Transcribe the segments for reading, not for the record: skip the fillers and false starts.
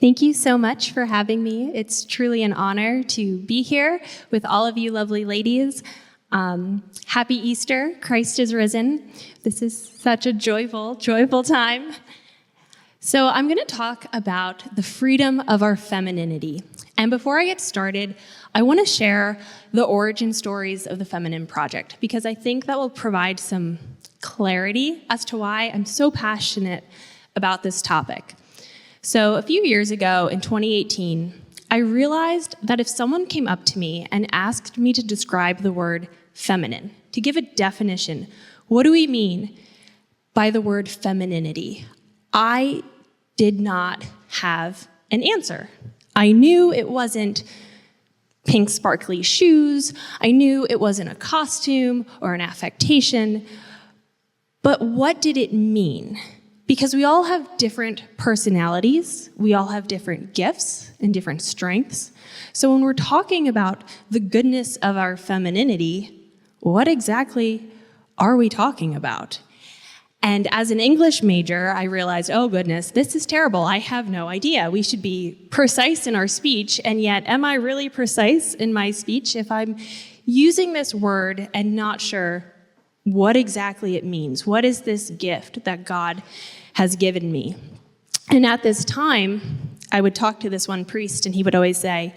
Thank you so much for having me. It's truly an honor to be here with all of you lovely ladies. Happy Easter, Christ is risen. This is such a joyful time. So I'm going to talk about the freedom of our femininity. And before I get started, I want to share the origin stories of the Feminine Project, because I think that will provide some clarity as to why I'm so passionate about this topic. So a few years ago in 2018, I realized that if someone came up to me and asked me to describe the word feminine, to give a definition, what do we mean by the word femininity? I did not have an answer. I knew it wasn't pink sparkly shoes. I knew it wasn't a costume or an affectation. But what did it mean? Because we all have different personalities, we all have different gifts and different strengths. So when we're talking about the goodness of our femininity, what exactly are we talking about? And as an English major, I realized, oh goodness, this is terrible. I have no idea. We should be precise in our speech, and yet am I really precise in my speech if I'm using this word and not sure what exactly it means? What is this gift that God has given me? And at this time, I would talk to this one priest, and he would always say,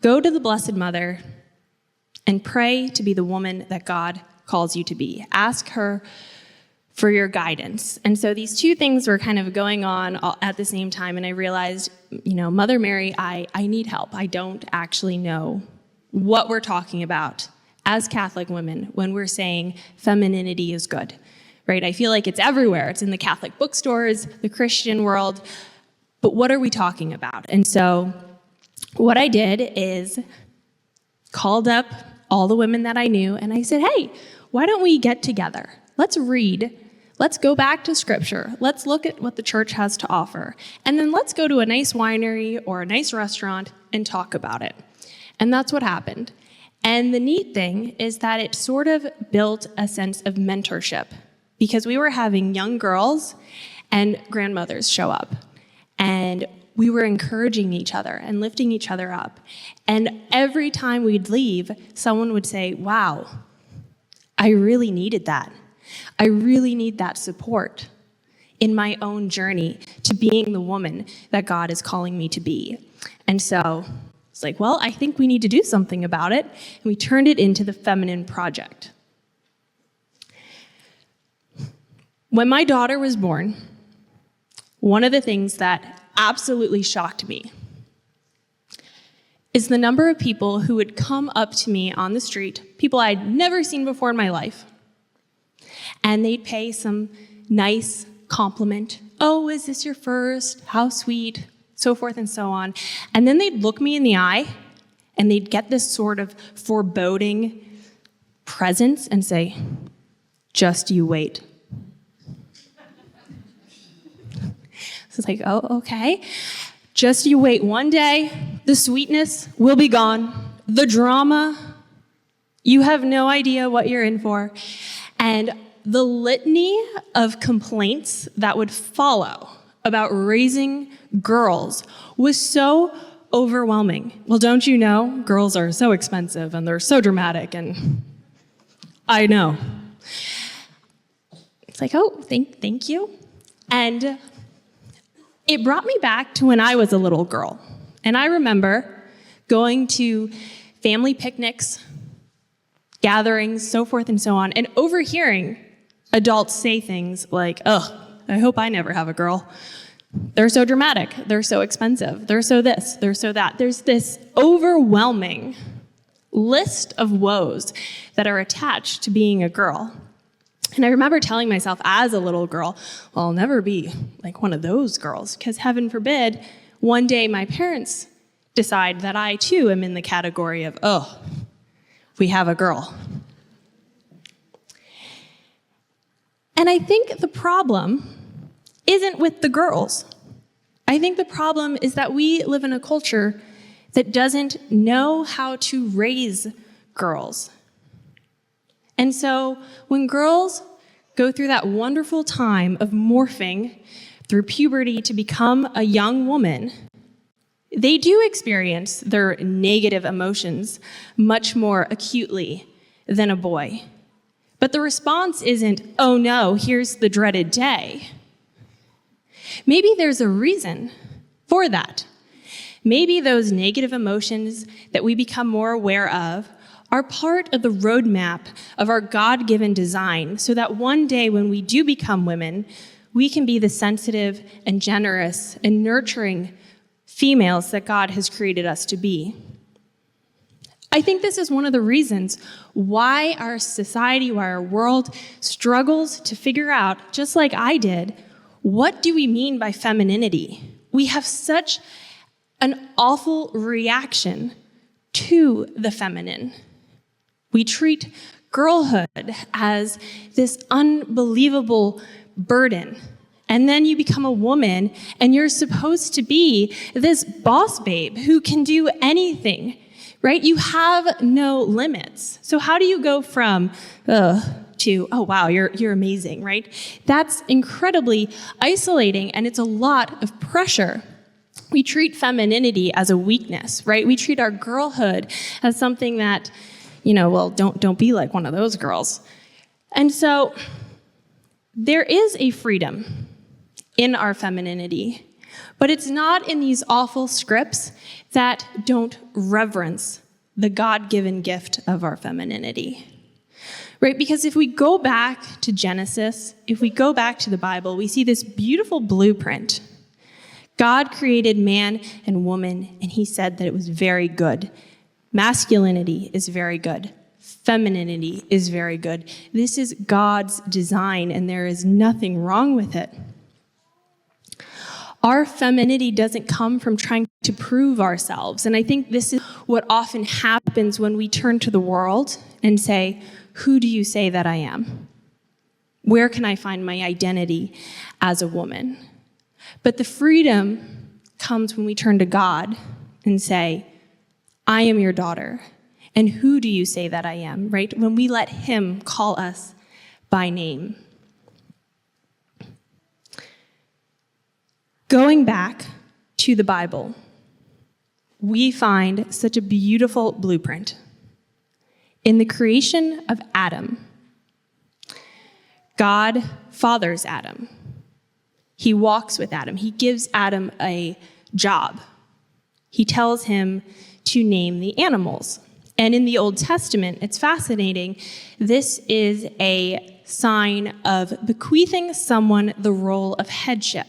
go to the Blessed Mother and pray to be the woman that God calls you to be. Ask her for your guidance. And so these two things were kind of going on at the same time, and I realized, Mother Mary, I need help. I don't actually know what we're talking about as Catholic women when we're saying femininity is good, right? I feel like it's everywhere. It's in the Catholic bookstores, the Christian world, but what are we talking about? And so what I did is called up all the women that I knew, and I said, hey, why don't we get together? Let's read. Let's go back to Scripture. Let's look at what the church has to offer. And then let's go to a nice winery or a nice restaurant and talk about it. And that's what happened. And the neat thing is that it sort of built a sense of mentorship, because we were having young girls and grandmothers show up. And we were encouraging each other and lifting each other up. And every time we'd leave, someone would say, wow, I really needed that. I really need that support in my own journey to being the woman that God is calling me to be. And so it's like, well, I think we need to do something about it. And we turned it into the Feminine Project. When my daughter was born, one of the things that absolutely shocked me is the number of people who would come up to me on the street, people I'd never seen before in my life, and they'd pay some nice compliment. Oh, is this your first? How sweet, so forth and so on. And then they'd look me in the eye, and they'd get this sort of foreboding presence and say, just you wait. So it's like, oh, okay. Just you wait. One day, the sweetness will be gone. The drama, you have no idea what you're in for. And the litany of complaints that would follow about raising girls was so overwhelming. Well, don't you know, girls are so expensive and they're so dramatic, and I know. It's like, oh, thank you. And it brought me back to when I was a little girl. And I remember going to family picnics, gatherings, so forth and so on, and overhearing adults say things like, oh, I hope I never have a girl. They're so dramatic. They're so expensive. They're so this. They're so that. There's this overwhelming list of woes that are attached to being a girl. And I remember telling myself as a little girl, well, I'll never be like one of those girls, because heaven forbid, one day my parents decide that I too am in the category of, oh, we have a girl. And I think the problem isn't with the girls. I think the problem is that we live in a culture that doesn't know how to raise girls. And so when girls go through that wonderful time of morphing through puberty to become a young woman, they do experience their negative emotions much more acutely than a boy. But the response isn't, oh no, here's the dreaded day. Maybe there's a reason for that. Maybe those negative emotions that we become more aware of are part of the roadmap of our God-given design, so that one day when we do become women, we can be the sensitive and generous and nurturing females that God has created us to be. I think this is one of the reasons why our society, why our world struggles to figure out, just like I did, what do we mean by femininity? We have such an awful reaction to the feminine. We treat girlhood as this unbelievable burden. And then you become a woman and you're supposed to be this boss babe who can do anything, right? You have no limits. So how do you go from to, oh wow, you're amazing, right? That's incredibly isolating, and it's a lot of pressure. We treat femininity as a weakness, right? We treat our girlhood as something that, well, don't be like one of those girls. And so there is a freedom in our femininity, but it's not in these awful scripts that don't reverence the God-given gift of our femininity, right? Because if we go back to Genesis, if we go back to the Bible, we see this beautiful blueprint. God created man and woman, and he said that it was very good. Masculinity is very good. Femininity is very good. This is God's design, and there is nothing wrong with it. Our femininity doesn't come from trying to prove ourselves. And I think this is what often happens when we turn to the world and say, who do you say that I am? Where can I find my identity as a woman? But the freedom comes when we turn to God and say, I am your daughter. And who do you say that I am, right? When we let him call us by name. Going back to the Bible, we find such a beautiful blueprint. In the creation of Adam, God fathers Adam. He walks with Adam. He gives Adam a job. He tells him to name the animals. And in the Old Testament, it's fascinating, this is a sign of bequeathing someone the role of headship.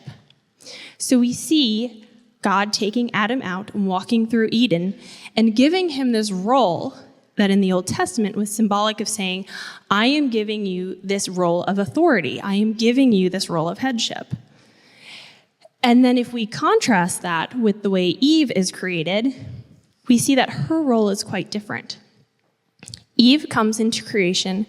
So we see God taking Adam out and walking through Eden and giving him this role that in the Old Testament was symbolic of saying, I am giving you this role of authority. I am giving you this role of headship. And then if we contrast that with the way Eve is created, we see that her role is quite different. Eve comes into creation,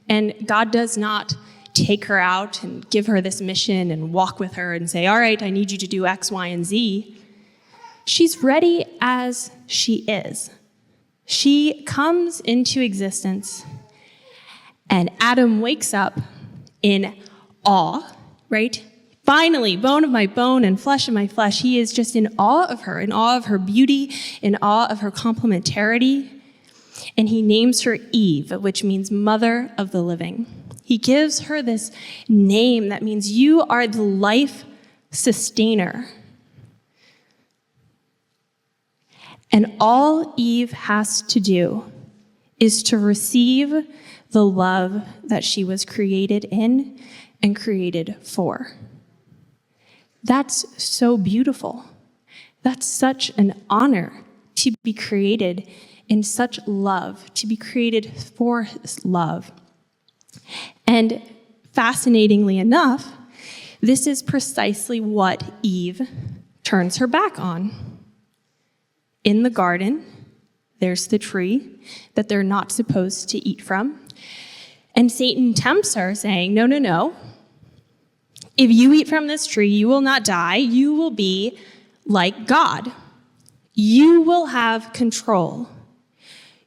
and God does not take her out and give her this mission and walk with her and say, all right, I need you to do X, Y, and Z. She's ready as she is. She comes into existence, and Adam wakes up in awe, right? Finally, bone of my bone and flesh of my flesh, he is just in awe of her beauty, in awe of her complementarity. And he names her Eve, which means mother of the living. He gives her this name that means you are the life sustainer. And all Eve has to do is to receive the love that she was created in and created for. That's so beautiful. That's such an honor to be created in such love, to be created for love. And fascinatingly enough, this is precisely what Eve turns her back on. In the garden, there's the tree that they're not supposed to eat from. And Satan tempts her, saying, no, no, no. If you eat from this tree, you will not die. You will be like God. You will have control.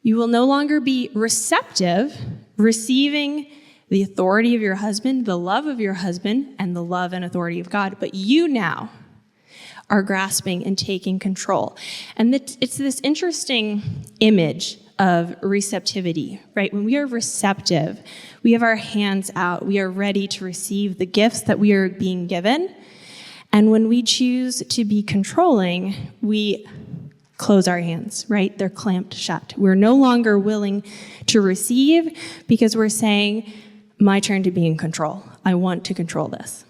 You will no longer be receptive, receiving the authority of your husband, the love of your husband, and the love and authority of God. But you now are grasping and taking control. And it's this interesting image of receptivity, right? When we are receptive, we have our hands out, we are ready to receive the gifts that we are being given. And when we choose to be controlling, we close our hands, right? They're clamped shut. We're no longer willing to receive because we're saying, my turn to be in control. I want to control this.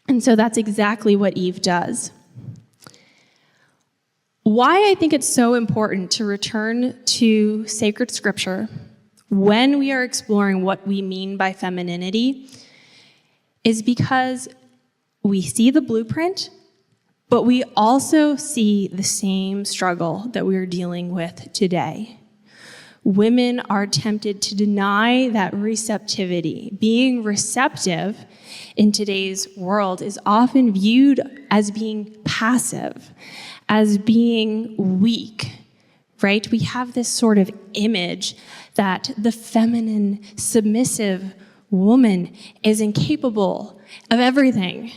And so that's exactly what Eve does. Why I think it's so important to return to sacred scripture when we are exploring what we mean by femininity is because we see the blueprint, but we also see the same struggle that we are dealing with today. Women are tempted to deny that receptivity. Being receptive in today's world is often viewed as being passive, as being weak, right? We have this sort of image that the feminine, submissive woman is incapable of everything.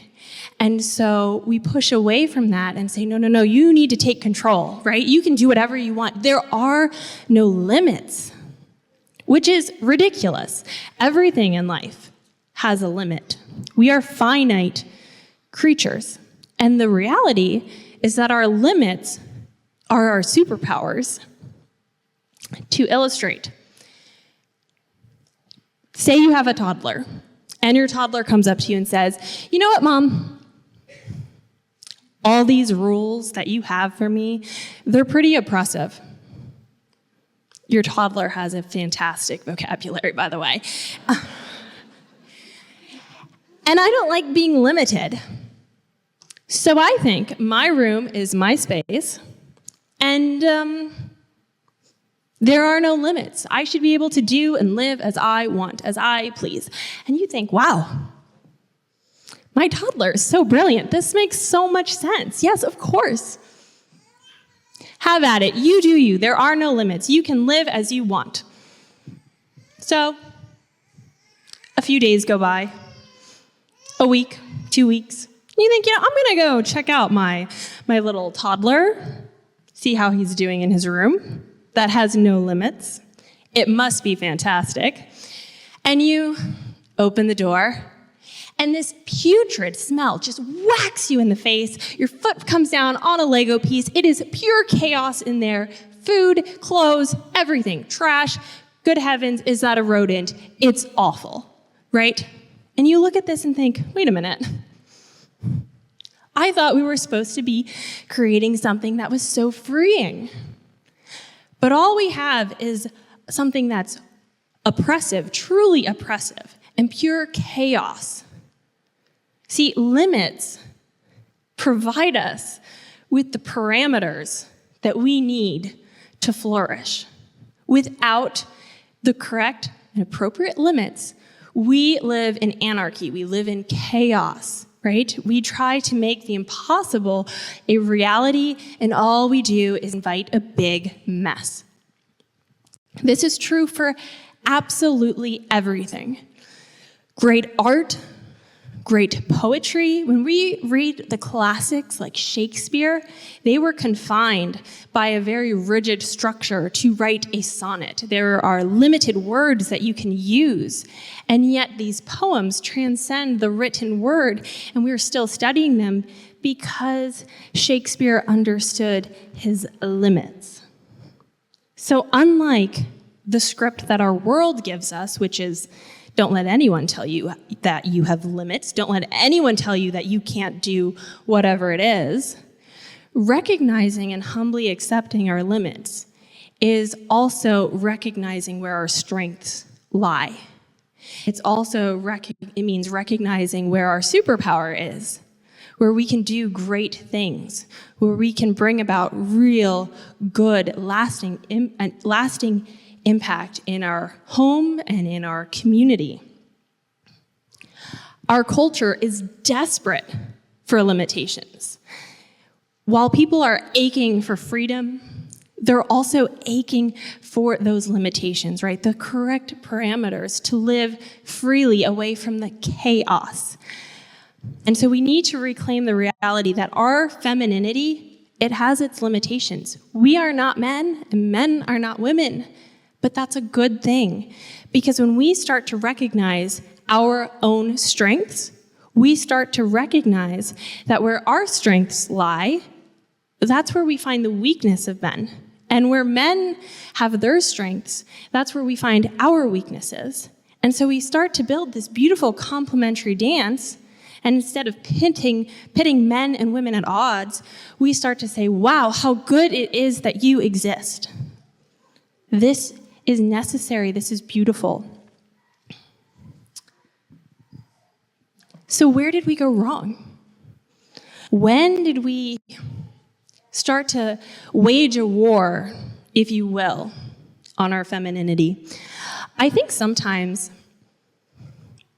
And so we push away from that and say, no, you need to take control, right? You can do whatever you want. There are no limits, which is ridiculous. Everything in life has a limit. We are finite creatures. And the reality is that our limits are our superpowers. To illustrate, say you have a toddler, and your toddler comes up to you and says, you know what, Mom? All these rules that you have for me, they're pretty oppressive. Your toddler has a fantastic vocabulary, by the way. And I don't like being limited. So I think my room is my space, and there are no limits. I should be able to do and live as I want, as I please. And you think, wow, my toddler is so brilliant. This makes so much sense. Yes, of course. Have at it. You do you. There are no limits. You can live as you want. So, a few days go by, a week, 2 weeks. You think, I'm going to go check out my little toddler, see how he's doing in his room. That has no limits. It must be fantastic. And you open the door, and this putrid smell just whacks you in the face. Your foot comes down on a Lego piece. It is pure chaos in there. Food, clothes, everything. Trash. Good heavens, is that a rodent? It's awful, right? And you look at this and think, wait a minute. I thought we were supposed to be creating something that was so freeing. But all we have is something that's oppressive, truly oppressive, and pure chaos. See, limits provide us with the parameters that we need to flourish. Without the correct and appropriate limits, we live in anarchy, we live in chaos, right? We try to make the impossible a reality, and all we do is invite a big mess. This is true for absolutely everything. Great art, great poetry. When we read the classics like Shakespeare, they were confined by a very rigid structure to write a sonnet. There are limited words that you can use, and yet these poems transcend the written word, and we are still studying them because Shakespeare understood his limits. So unlike the script that our world gives us, which is don't let anyone tell you that you have limits. Don't let anyone tell you that you can't do whatever it is. Recognizing and humbly accepting our limits is also recognizing where our strengths lie. It means recognizing where our superpower is, where we can do great things, where we can bring about real, good, lasting impact in our home and in our community. Our culture is desperate for limitations. While people are aching for freedom, they're also aching for those limitations, right? The correct parameters to live freely away from the chaos. And so we need to reclaim the reality that our femininity, it has its limitations. We are not men, and men are not women. But that's a good thing, because when we start to recognize our own strengths, we start to recognize that where our strengths lie, that's where we find the weakness of men. And where men have their strengths, that's where we find our weaknesses. And so we start to build this beautiful complementary dance, and instead of pitting men and women at odds, we start to say, wow, how good it is that you exist. This is necessary, this is beautiful. So where did we go wrong? When did we start to wage a war, if you will, on our femininity? I think sometimes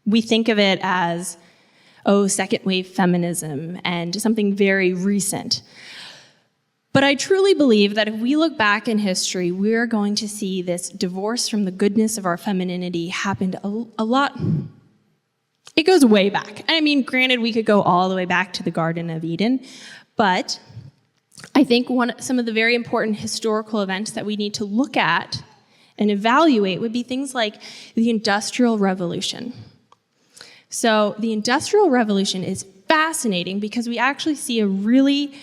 we think of it as, second wave feminism and something very recent. But I truly believe that if we look back in history, we're going to see this divorce from the goodness of our femininity happened a lot. It goes way back. I mean, granted, we could go all the way back to the Garden of Eden, but I think some of the very important historical events that we need to look at and evaluate would be things like the Industrial Revolution. So the Industrial Revolution is fascinating because we actually see a really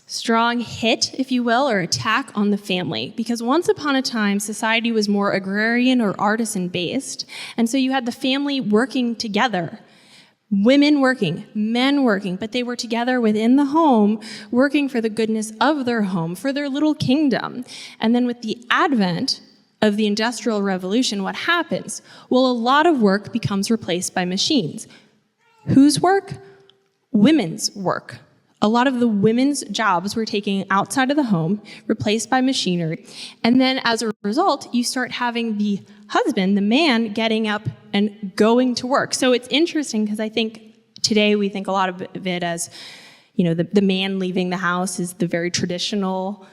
strong hit, if you will, or attack on the family. Because once upon a time, society was more agrarian or artisan-based, and so you had the family working together. Women working, men working, but they were together within the home, working for the goodness of their home, for their little kingdom. And then with the advent of the Industrial Revolution, what happens? Well, a lot of work becomes replaced by machines. Whose work? Women's work. A lot of the women's jobs were taken outside of the home, replaced by machinery. And then as a result, you start having the husband, the man, getting up and going to work. So it's interesting because I think today we think a lot of it as, the man leaving the house is the very traditional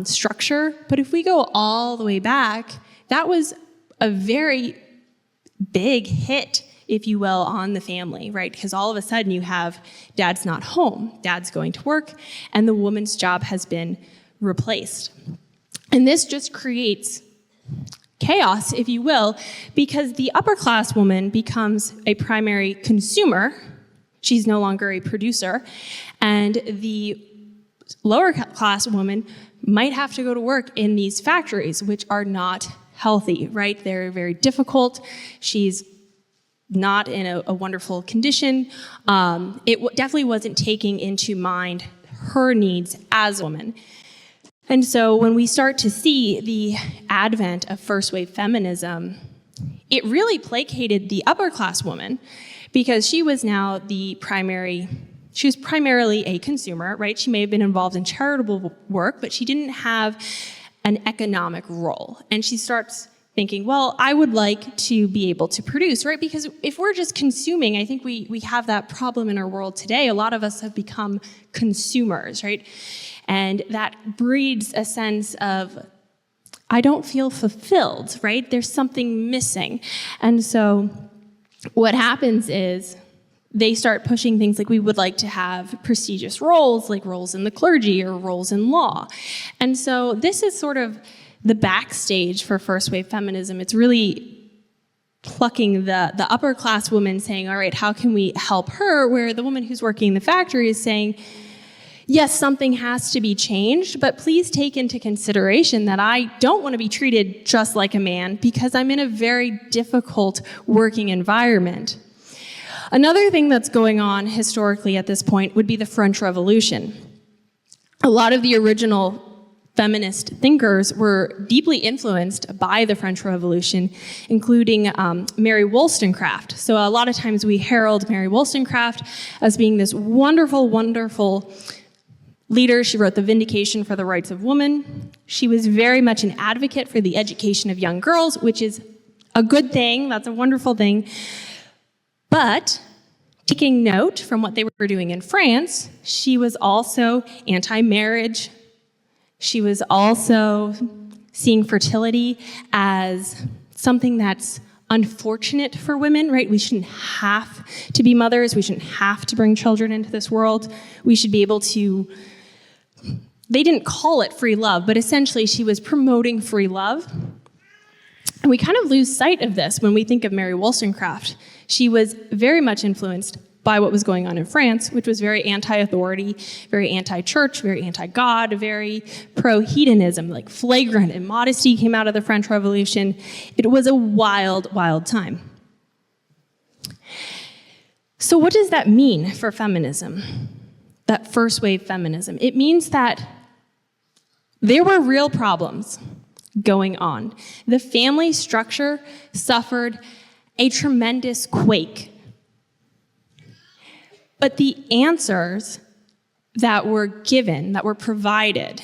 structure. But if we go all the way back, that was a very big hit, if you will, on the family, right? Because all of a sudden you have dad's not home, dad's going to work, and the woman's job has been replaced. And this just creates chaos, if you will, because the upper class woman becomes a primary consumer. She's no longer a producer. And the lower class woman might have to go to work in these factories, which are not healthy, right? They're very difficult. She's not in a wonderful condition. It definitely wasn't taking into mind her needs as a woman. And so when we start to see the advent of first wave feminism, it really placated the upper class woman because she was now she was primarily a consumer, right? She may have been involved in charitable work, but she didn't have an economic role. And she starts thinking, well, I would like to be able to produce, right? Because if we're just consuming, I think we have that problem in our world today. A lot of us have become consumers, right? And that breeds a sense of, I don't feel fulfilled, right? There's something missing. And so what happens is they start pushing things like we would like to have prestigious roles, like roles in the clergy or roles in law. And so this is sort of the backstage for first wave feminism. It's really plucking the upper class woman saying, all right, how can we help her? Where the woman who's working in the factory is saying, yes, something has to be changed, but please take into consideration that I don't want to be treated just like a man because I'm in a very difficult working environment. Another thing that's going on historically at this point would be the French Revolution. A lot of the original feminist thinkers were deeply influenced by the French Revolution, including Mary Wollstonecraft. So a lot of times we herald Mary Wollstonecraft as being this wonderful, wonderful leader. She wrote The Vindication for the Rights of Woman. She was very much an advocate for the education of young girls, which is a good thing. That's a wonderful thing. But taking note from what they were doing in France, she was also anti-marriage. She was also seeing fertility as something that's unfortunate for women, right? We shouldn't have to be mothers. We shouldn't have to bring children into this world. We should be able to, they didn't call it free love, but essentially she was promoting free love. And we kind of lose sight of this when we think of Mary Wollstonecraft. She was very much influenced by what was going on in France, which was very anti-authority, very anti-church, very anti-God, very pro-hedonism, like flagrant immodesty came out of the French Revolution. It was a wild, wild time. So what does that mean for feminism, that first wave feminism? It means that there were real problems going on. The family structure suffered a tremendous quake. But the answers that were given, that were provided,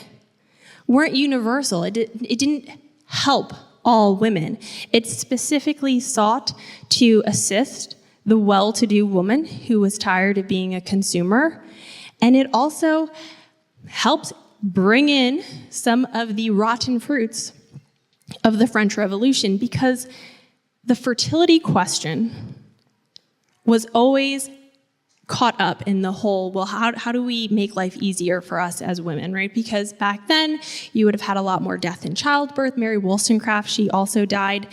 weren't universal. It didn't help all women. It specifically sought to assist the well-to-do woman who was tired of being a consumer. And it also helped bring in some of the rotten fruits of the French Revolution, because the fertility question was always caught up in the whole, well, how do we make life easier for us as women, right? Because back then, you would have had a lot more death in childbirth. Mary Wollstonecraft, she also died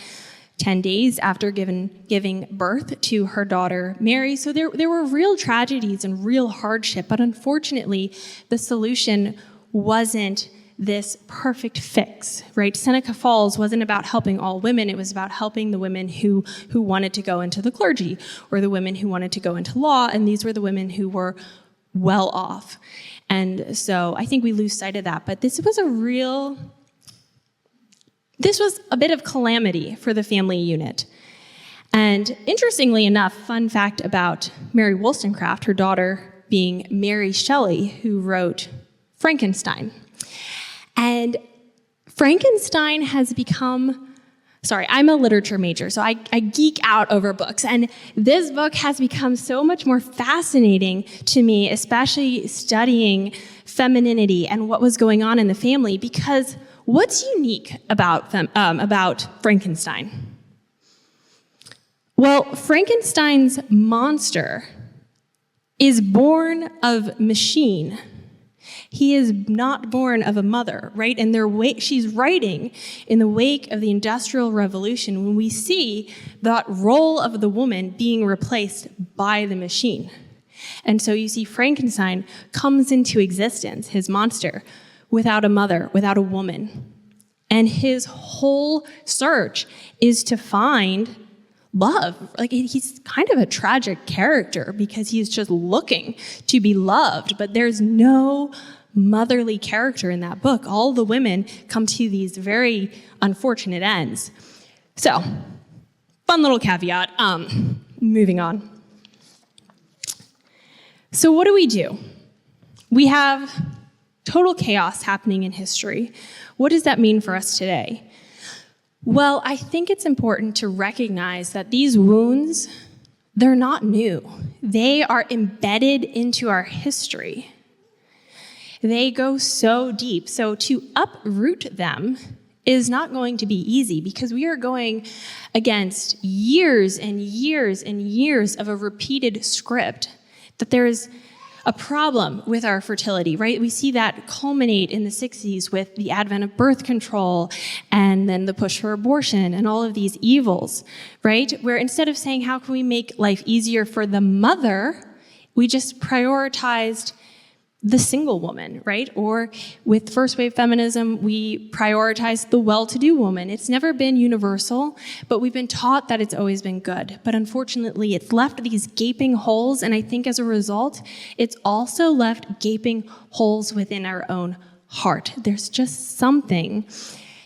10 days after giving birth to her daughter, Mary. So there were real tragedies and real hardship, but unfortunately, the solution wasn't this perfect fix, right? Seneca Falls wasn't about helping all women. It was about helping the women who wanted to go into the clergy, or the women who wanted to go into law, and these were the women who were well off. And so I think we lose sight of that. But this was a bit of calamity for the family unit. And interestingly enough, fun fact about Mary Wollstonecraft, her daughter being Mary Shelley, who wrote Frankenstein. And Frankenstein has become, I'm a literature major, so I geek out over books. And this book has become so much more fascinating to me, especially studying femininity and what was going on in the family, because what's unique about Frankenstein? Well, Frankenstein's monster is born of machine. He is not born of a mother, right? And she's writing in the wake of the Industrial Revolution when we see that role of the woman being replaced by the machine. And so you see Frankenstein comes into existence, his monster, without a mother, without a woman. And his whole search is to find love. Like, he's kind of a tragic character because he's just looking to be loved, but there's no motherly character in that book. All the women come to these very unfortunate ends. So, fun little caveat. Moving on. So what do? We have total chaos happening in history. What does that mean for us today? Well, I think it's important to recognize that these wounds, they're not new. They are embedded into our history. They go so deep. So to uproot them is not going to be easy, because we are going against years and years and years of a repeated script that there is a problem with our fertility, right? We see that culminate in the 60s with the advent of birth control and then the push for abortion and all of these evils, right? Where instead of saying, how can we make life easier for the mother, we just prioritized the single woman, right? Or with first wave feminism, we prioritize the well-to-do woman. It's never been universal, but we've been taught that it's always been good. But unfortunately, it's left these gaping holes, and I think as a result, it's also left gaping holes within our own heart. There's just something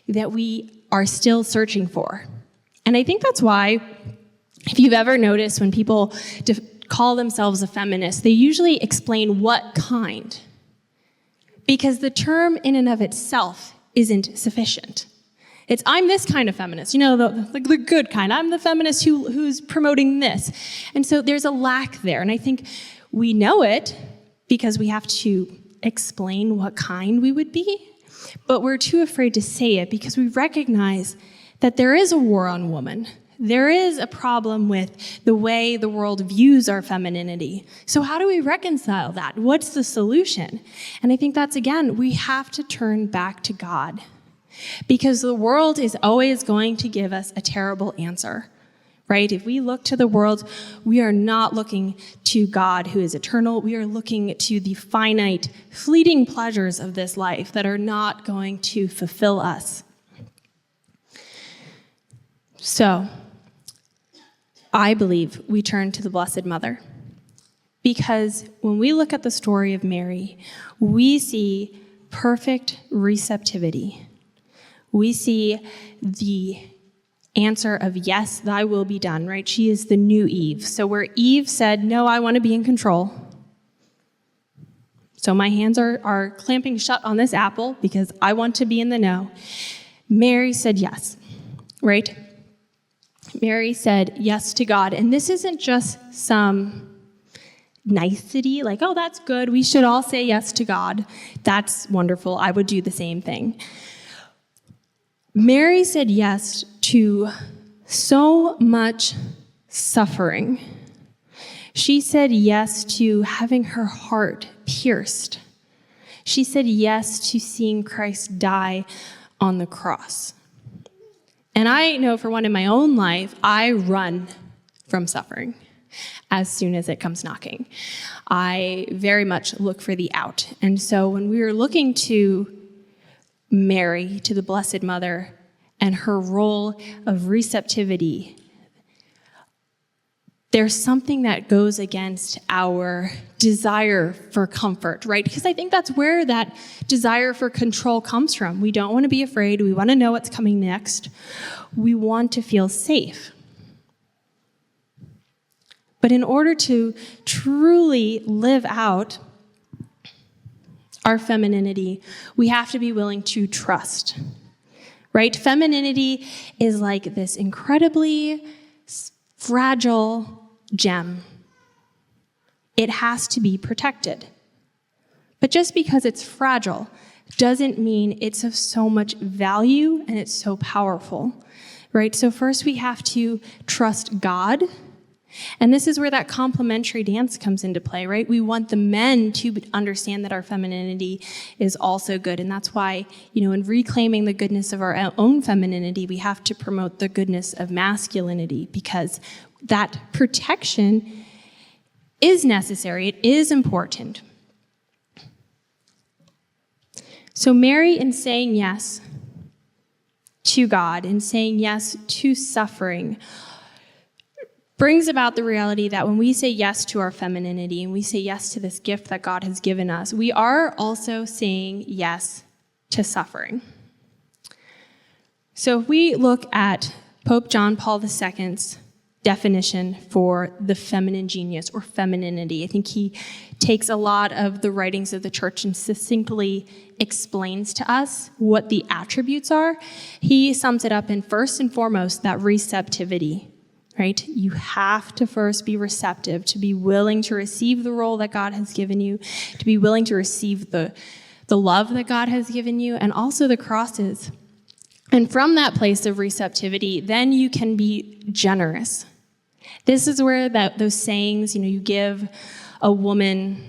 that we are still searching for. And I think that's why, if you've ever noticed when people call themselves a feminist, they usually explain what kind, because the term in and of itself isn't sufficient. It's, I'm this kind of feminist, the good kind. I'm the feminist who's promoting this. And so there's a lack there. And I think we know it because we have to explain what kind we would be, but we're too afraid to say it because we recognize that there is a war on woman. there is a problem with the way the world views our femininity. So how do we reconcile that? What's the solution? And I think that's, again, we have to turn back to God, because the world is always going to give us a terrible answer, right? If we look to the world, we are not looking to God who is eternal. We are looking to the finite, fleeting pleasures of this life that are not going to fulfill us. So, I believe we turn to the Blessed Mother, because when we look at the story of Mary, we see perfect receptivity. We see the answer of, yes, thy will be done, right? She is the new Eve. So where Eve said, no, I want to be in control, so my hands are clamping shut on this apple because I want to be in the know, Mary said yes, right? Mary said yes to God. And this isn't just some nicety, like, oh, that's good, we should all say yes to God. That's wonderful. I would do the same thing. Mary said yes to so much suffering. She said yes to having her heart pierced. She said yes to seeing Christ die on the cross. And I know for one in my own life, I run from suffering as soon as it comes knocking. I very much look for the out. And so when we were looking to Mary, to the Blessed Mother, and her role of receptivity, there's something that goes against our desire for comfort, right? Because I think that's where that desire for control comes from. We don't want to be afraid. We want to know what's coming next. We want to feel safe. But in order to truly live out our femininity, we have to be willing to trust, right? Femininity is like this incredibly fragile gem. It has to be protected. But just because it's fragile doesn't mean it's of so much value and it's so powerful, right? So first we have to trust God. And this is where that complementary dance comes into play, right? We want the men to understand that our femininity is also good. And that's why, in reclaiming the goodness of our own femininity, we have to promote the goodness of masculinity, because that protection is necessary. It is important. So Mary, in saying yes to God, in saying yes to suffering, brings about the reality that when we say yes to our femininity and we say yes to this gift that God has given us, we are also saying yes to suffering. So if we look at Pope John Paul II's definition for the feminine genius or femininity, I think he takes a lot of the writings of the church and succinctly explains to us what the attributes are. He sums it up in, first and foremost, that receptivity. Right? You have to first be receptive, to be willing to receive the role that God has given you, to be willing to receive the love that God has given you, and also the crosses. And from that place of receptivity, then you can be generous. This is where those sayings, you give a woman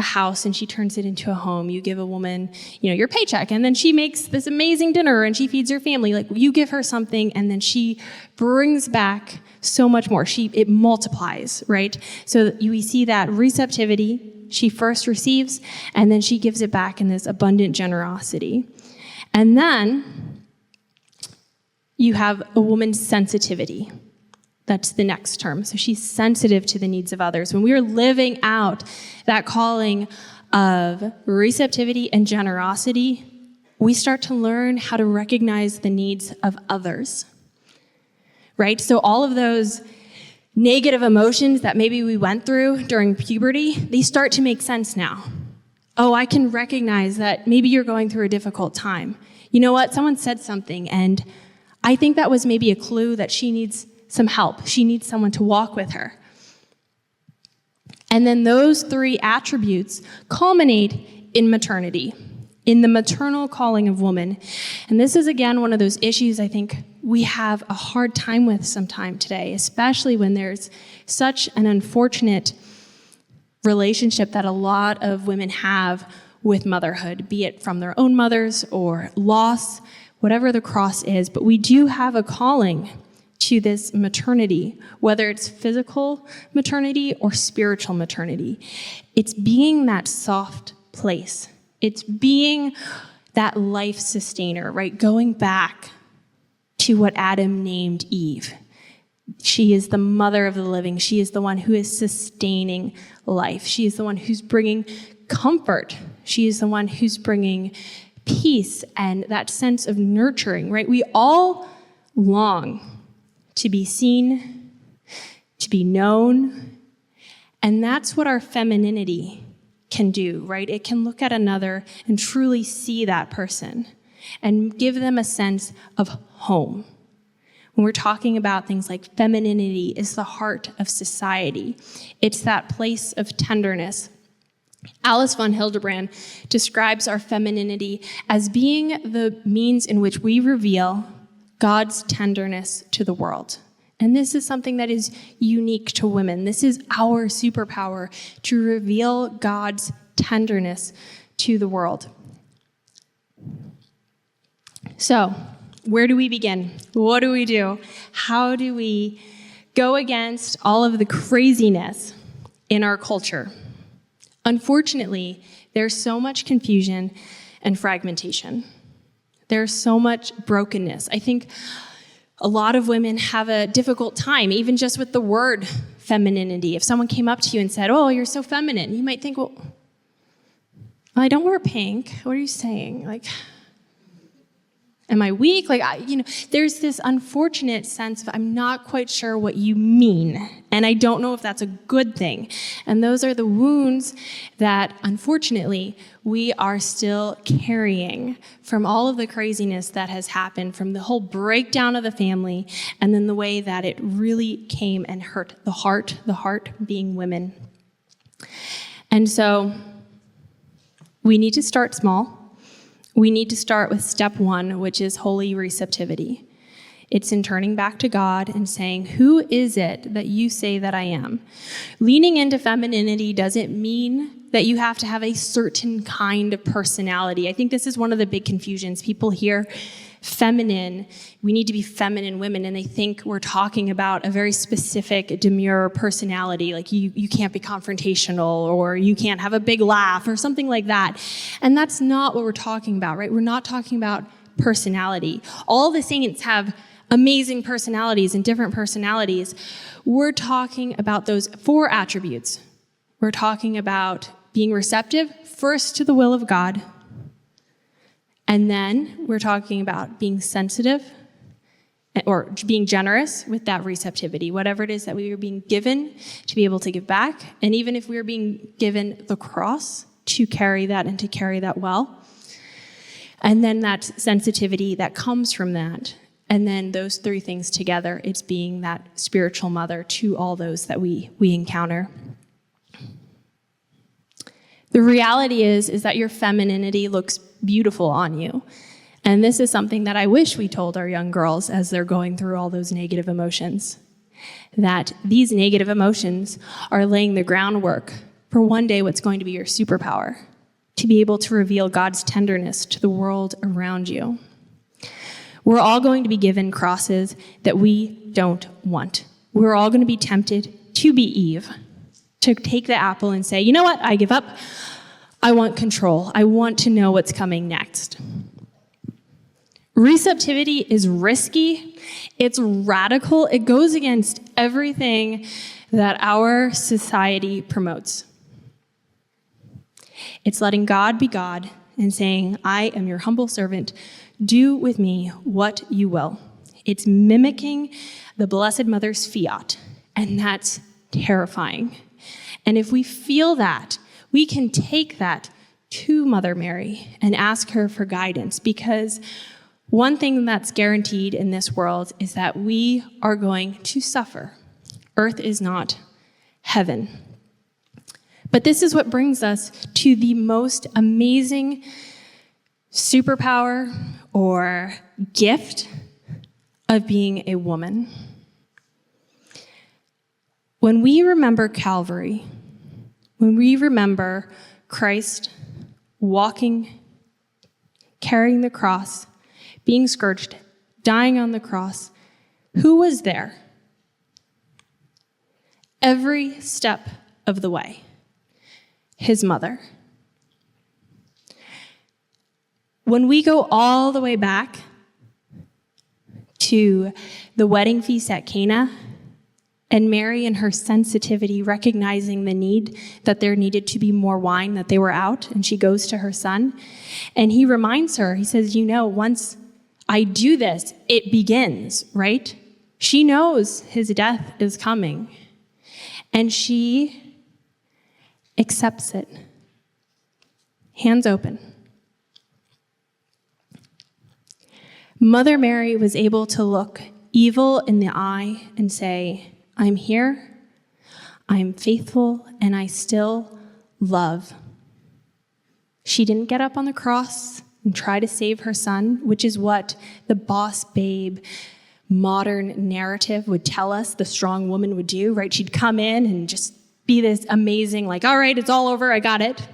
a house and she turns it into a home. You give a woman, your paycheck, and then she makes this amazing dinner and she feeds her family. Like, you give her something and then she brings back so much more. It multiplies, right? So we see that receptivity. She first receives and then she gives it back in this abundant generosity. And then you have a woman's sensitivity. That's the next term. So she's sensitive to the needs of others. When we are living out that calling of receptivity and generosity, we start to learn how to recognize the needs of others, right? So all of those negative emotions that maybe we went through during puberty, they start to make sense now. Oh, I can recognize that maybe you're going through a difficult time. You know what? Someone said something, and I think that was maybe a clue that she needs some help. She needs someone to walk with her. And then those three attributes culminate in maternity. in the maternal calling of woman. And this is, again, one of those issues I think we have a hard time with sometime today, especially when there's such an unfortunate relationship that a lot of women have with motherhood, be it from their own mothers or loss, whatever the cross is. But we do have a calling to this maternity, whether it's physical maternity or spiritual maternity. It's being that soft place. It's being that life sustainer, right? Going back to what Adam named Eve. She is the mother of the living. She is the one who is sustaining life. She is the one who's bringing comfort. She is the one who's bringing peace and that sense of nurturing, right? We all long to be seen, to be known, and that's what our femininity can do, right? It can look at another and truly see that person and give them a sense of home. When we're talking about things like femininity is the heart of society. It's that place of tenderness. Alice von Hildebrand describes our femininity as being the means in which we reveal God's tenderness to the world. And this is something that is unique to women. This is our superpower, to reveal God's tenderness to the world. So, where do we begin? What do we do? How do we go against all of the craziness in our culture? Unfortunately, there's so much confusion and fragmentation. There's so much brokenness. I think a lot of women have a difficult time, even just with the word femininity. If someone came up to you and said, "Oh, you're so feminine," you might think, well, I don't wear pink. What are you saying? Like, am I weak? Like, there's this unfortunate sense of I'm not quite sure what you mean, and I don't know if that's a good thing. And those are the wounds that, unfortunately, we are still carrying from all of the craziness that has happened, from the whole breakdown of the family, and then the way that it really came and hurt the heart being women. And so we need to start small. We need to start with step one, which is holy receptivity. It's in turning back to God and saying, who is it that you say that I am? Leaning into femininity doesn't mean that you have to have a certain kind of personality. I think this is one of the big confusions. People hear feminine, we need to be feminine women, and they think we're talking about a very specific, demure personality, like you can't be confrontational, or you can't have a big laugh, or something like that. And that's not what we're talking about, right? We're not talking about personality. All the saints have amazing personalities and different personalities. We're talking about those 4 attributes. We're talking about being receptive, first to the will of God. And then we're talking about being sensitive or being generous with that receptivity, whatever it is that we are being given to be able to give back. And even if we're being given the cross, to carry that and to carry that well. And then that sensitivity that comes from that. And then those 3 things together, it's being that spiritual mother to all those that we encounter. The reality is that your femininity looks beautiful on you. And this is something that I wish we told our young girls as they're going through all those negative emotions. That these negative emotions are laying the groundwork for one day what's going to be your superpower, to be able to reveal God's tenderness to the world around you. We're all going to be given crosses that we don't want. We're all going to be tempted to be Eve, to take the apple and say, you know what, I give up. I want control. I want to know what's coming next. Receptivity is risky. It's radical. It goes against everything that our society promotes. It's letting God be God and saying, I am your humble servant. Do with me what you will. It's mimicking the Blessed Mother's fiat, and that's terrifying. And if we feel that, we can take that to Mother Mary and ask her for guidance, because one thing that's guaranteed in this world is that we are going to suffer. Earth is not heaven. But this is what brings us to the most amazing superpower or gift of being a woman. When we remember Calvary, when we remember Christ walking, carrying the cross, being scourged, dying on the cross, who was there? Every step of the way. His mother. When we go all the way back to the wedding feast at Cana, and Mary in her sensitivity, recognizing the need that there needed to be more wine, that they were out, and she goes to her son, and he reminds her, he says, once I do this, it begins, right? She knows his death is coming, and she accepts it. Hands open. Mother Mary was able to look evil in the eye and say, I'm here, I'm faithful, and I still love. She didn't get up on the cross and try to save her son, which is what the boss babe modern narrative would tell us the strong woman would do, right? She'd come in and just be this amazing, like, all right, it's all over, I got it.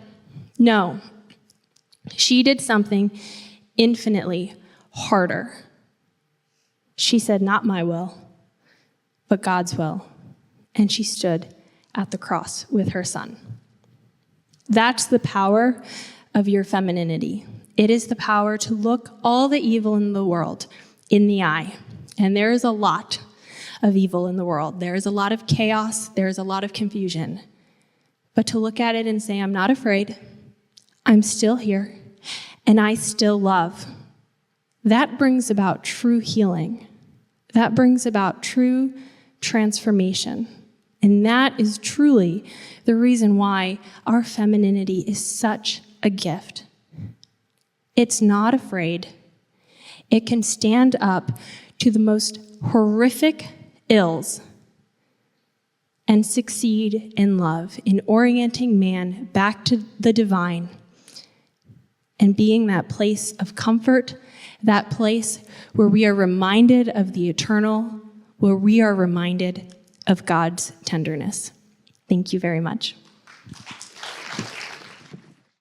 No. She did something infinitely harder. She said, not my will, but God's will. And she stood at the cross with her son. That's the power of your femininity. It is the power to look all the evil in the world in the eye. And there is a lot of evil in the world. There is a lot of chaos. There is a lot of confusion. But to look at it and say, I'm not afraid. I'm still here. And I still love. That brings about true healing. That brings about true transformation. And that is truly the reason why our femininity is such a gift. It's not afraid. It can stand up to the most horrific ills and succeed in love, in orienting man back to the divine and being that place of comfort, that place where we are reminded of the eternal, where we are reminded of God's tenderness. Thank you very much.